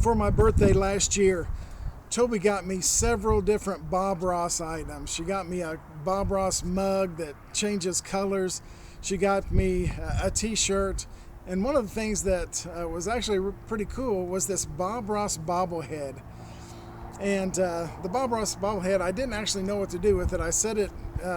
For my birthday last year, Toby got me several different Bob Ross items. She got me a Bob Ross mug that changes colors. She got me a t-shirt. And one of the things that was actually pretty cool was this Bob Ross bobblehead. And the Bob Ross bobblehead, I didn't actually know what to do with it. I set it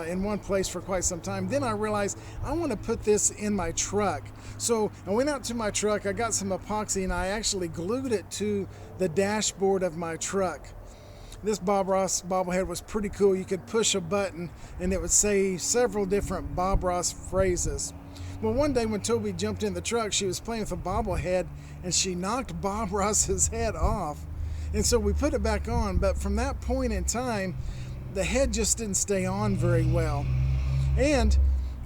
in one place for quite some time. Then I realized I want to put this in my truck. So I went out to my truck, I got some epoxy, and I actually glued it to the dashboard of my truck. This Bob Ross bobblehead was pretty cool. You could push a button and it would say several different Bob Ross phrases. Well, one day when Toby jumped in the truck, she was playing with a bobblehead and she knocked Bob Ross's head off. And so we put it back on, but from that point in time, the head just didn't stay on very well. And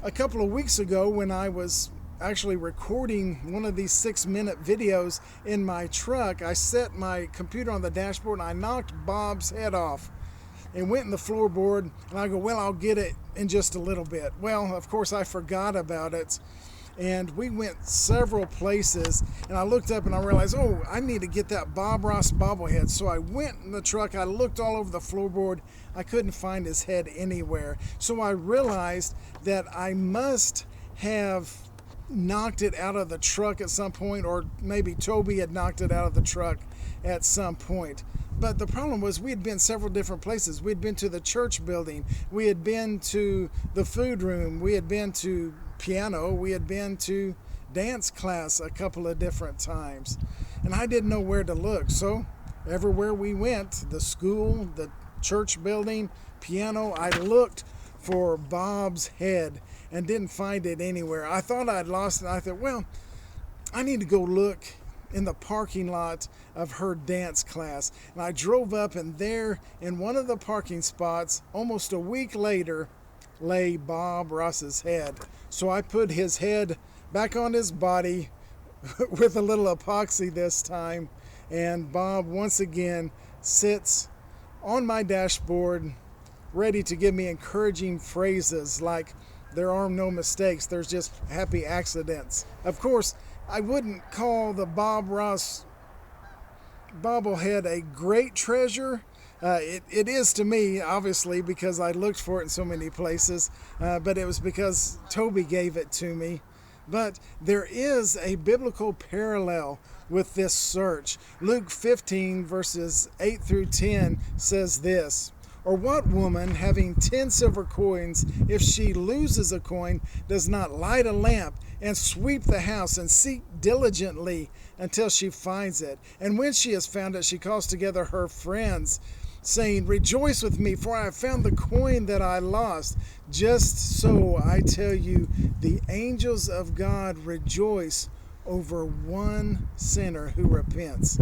a couple of weeks ago, when I was actually recording one of these 6-minute videos in my truck, I set my computer on the dashboard and I knocked Bob's head off and went in the floorboard, and I go, well, I'll get it in just a little bit. Well, of course, I forgot about it. And we went several places, and I looked up and I realized, oh, I need to get that Bob Ross bobblehead. So I went in the truck, I looked all over the floorboard, I couldn't find his head anywhere. So I realized that I must have knocked it out of the truck at some point, or maybe Toby had knocked it out of the truck at some point. But the problem was we had been several different places. We had been to the church building, we had been to the food room, we had been to piano, we had been to dance class a couple of different times, and I didn't know where to look. So everywhere we went, the school, the church building, piano, I looked for Bob's head and didn't find it anywhere. I thought I'd lost it. I thought, well, I need to go look in the parking lot of her dance class. And I drove up, and there in one of the parking spots, almost a week later, lay Bob Ross's head. So I put his head back on his body with a little epoxy this time, and Bob once again sits on my dashboard ready to give me encouraging phrases like, there are no mistakes, there's just happy accidents. Of course, I wouldn't call the Bob Ross bobblehead a great treasure. It is to me, obviously, because I looked for it in so many places, but it was because Toby gave it to me. But there is a biblical parallel with this search. Luke 15 verses 8 through 10 says this, or what woman, having 10 silver coins, if she loses a coin, does not light a lamp and sweep the house and seek diligently until she finds it? And when she has found it, she calls together her friends, saying, rejoice with me, for I have found the coin that I lost. Just so I tell you, the angels of God rejoice over one sinner who repents.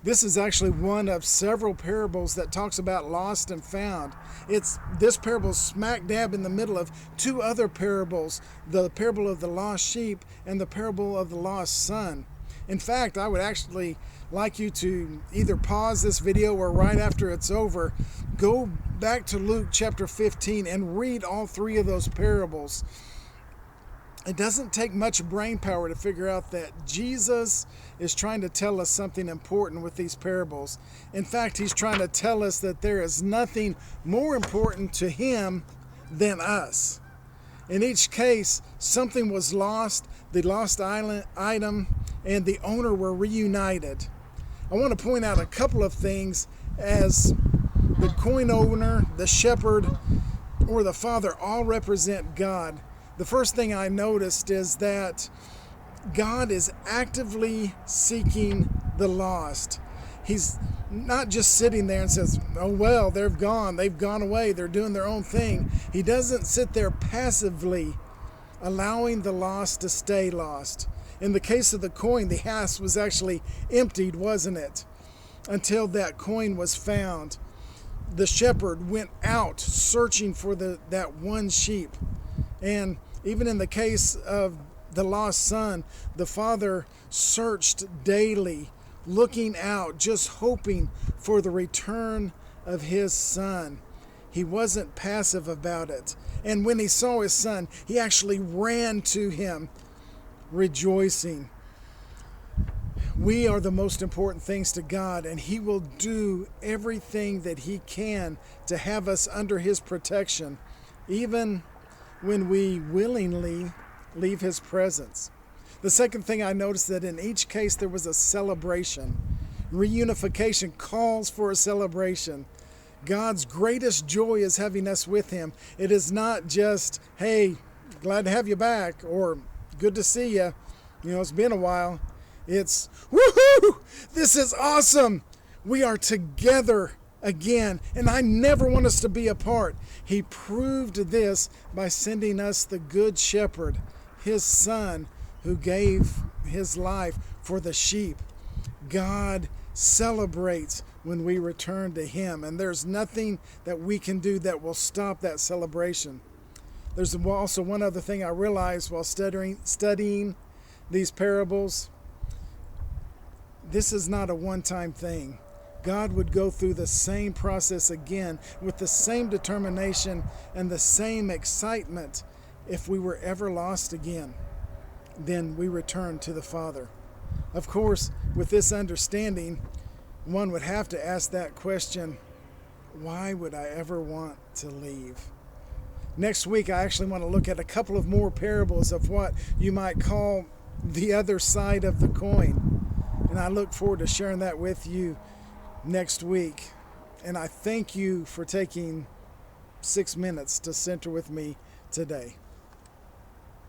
This is actually one of several parables that talks about lost and found. This parable is smack dab in the middle of two other parables, the parable of the lost sheep and the parable of the lost son. In fact, I would actually like you to either pause this video or right after it's over, go back to Luke chapter 15 and read all three of those parables. It doesn't take much brain power to figure out that Jesus is trying to tell us something important with these parables. In fact, he's trying to tell us that there is nothing more important to him than us. In each case, something was lost, the lost item, and the owner were reunited. I want to point out a couple of things as the coin owner, the shepherd, or the father all represent God. The first thing I noticed is that God is actively seeking the lost. He's not just sitting there and says, oh, well, they've gone away, they're doing their own thing. He doesn't sit there passively allowing the lost to stay lost. In the case of the coin, the house was actually emptied, wasn't it? Until that coin was found. The shepherd went out searching for that one sheep. And even in the case of the lost son, the father searched daily, looking out, just hoping for the return of his son. He wasn't passive about it. And when he saw his son, he actually ran to him, rejoicing. We are the most important things to God, and He will do everything that He can to have us under His protection, even when we willingly leave His presence. The second thing I noticed, that in each case there was a celebration. Reunification calls for a celebration. God's greatest joy is having us with Him. It is not just, hey, glad to have you back, or good to see you. It's been a while. It's, woohoo! This is awesome! We are together again, and I never want us to be apart. He proved this by sending us the Good Shepherd, His Son, who gave His life for the sheep. God celebrates when we return to Him, and there's nothing that we can do that will stop that celebration. There's also one other thing I realized while studying these parables. This is not a one-time thing. God would go through the same process again with the same determination and the same excitement if we were ever lost again. Then we return to the Father. Of course, with this understanding, one would have to ask that question, why would I ever want to leave? Next week, I actually want to look at a couple of more parables of what you might call the other side of the coin. And I look forward to sharing that with you next week. And I thank you for taking 6 minutes to center with me today.